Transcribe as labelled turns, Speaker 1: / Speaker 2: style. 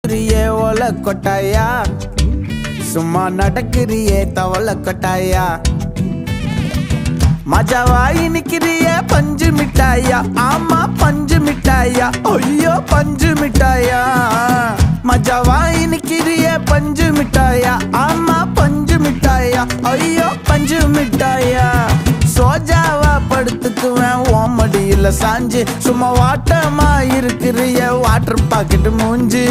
Speaker 1: நடக்கிறியே ஓல கொட்டாயா, சும்மா நடக்கிறியே தவள கொட்டாயா. மஜாவாயி நிக்கிறியே பஞ்சு மிட்டாயா, ஆமா பஞ்சு மிட்டாயா, ஐயோ பஞ்சு மிட்டாயா. மஜாவாயி நிக்கிறியே பஞ்சு மிட்டாயா, ஆமா பஞ்சு மிட்டாயா, ஐயோ பஞ்சு மிட்டாயா. சோஜாவா படுத்துக்குவேன் ஓமடியில சாஞ்சு, சும்மா வாட்டமா இருக்கிறிய வாட்டர் பாக்கெட் மூஞ்சி.